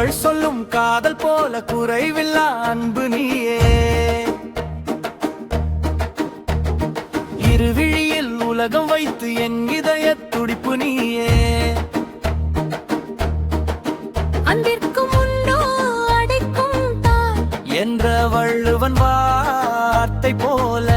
புகழ் சொல்லும் காதல் போல குறைவில்லா அன்பு நீயே. இருவிழியில் உலகம் வைத்து என் இதய துடிப்பு நீயே. அன்பிற்கும் உண்டோ அடைக்கும் தாய் என்ற வள்ளுவன் வார்த்தை போல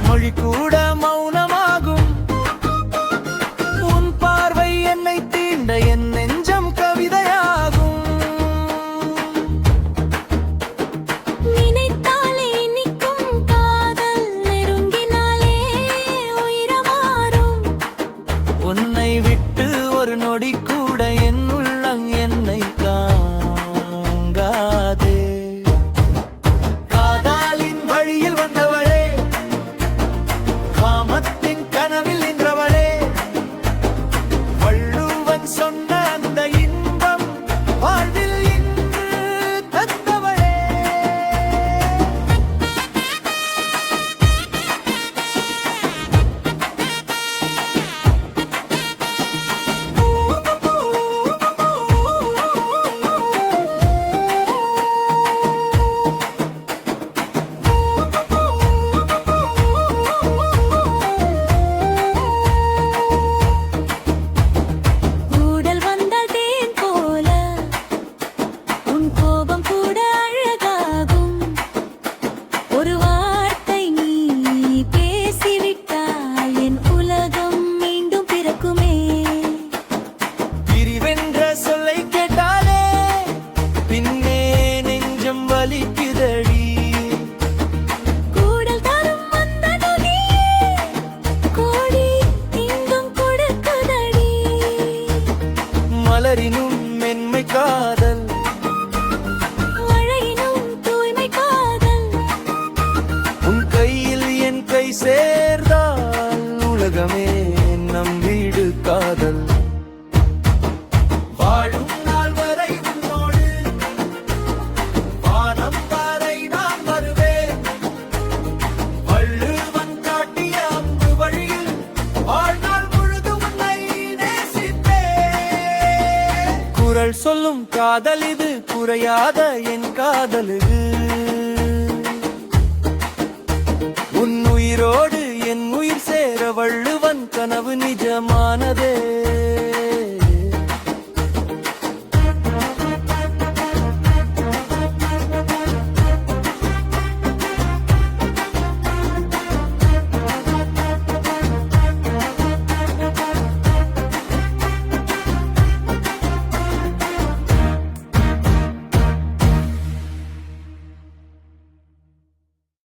மொழி கூட மௌனமாகும். உன் பார்வை என்னை தீண்ட என் நெஞ்சம் கவிதையாகும். நினைத்தாலே இனிக்கும் காதல் நெருங்கினாலே உயிரமாறும். உன்னை விட்டு ஒரு நொடி கூட என் உள்ளம் என்னை தாங்காதே. காதலின் வழியில் வந்தவளே, காமத்தின் கனவில் நின்றவளே, வள்ளுவன் சொன்ன அந்த இன்பம் வாழ்வில் இன்று தந்தவளே. மலரினும் மென்மை காதல், மழையினும் தூய்மை காதல். உன் கையில் என் கை சேர்ந்தால் உலகமே நம் வீடு காதல். வாழும் நாள் வரை உன்னோடு, வானம் வரை நான் வருவேன். வள்ளுவன் காட்டிய அன்பு வழியில் வாழ்நாள் முழுதும் உன்னை நேசிப்பேன். குரல் சொல்லும் காதல் இது, குறையாத என் காதலுது. உன் உயிரோடு என் உயிர் சேர வள்ளுவன் கனவு நிஜமானதே.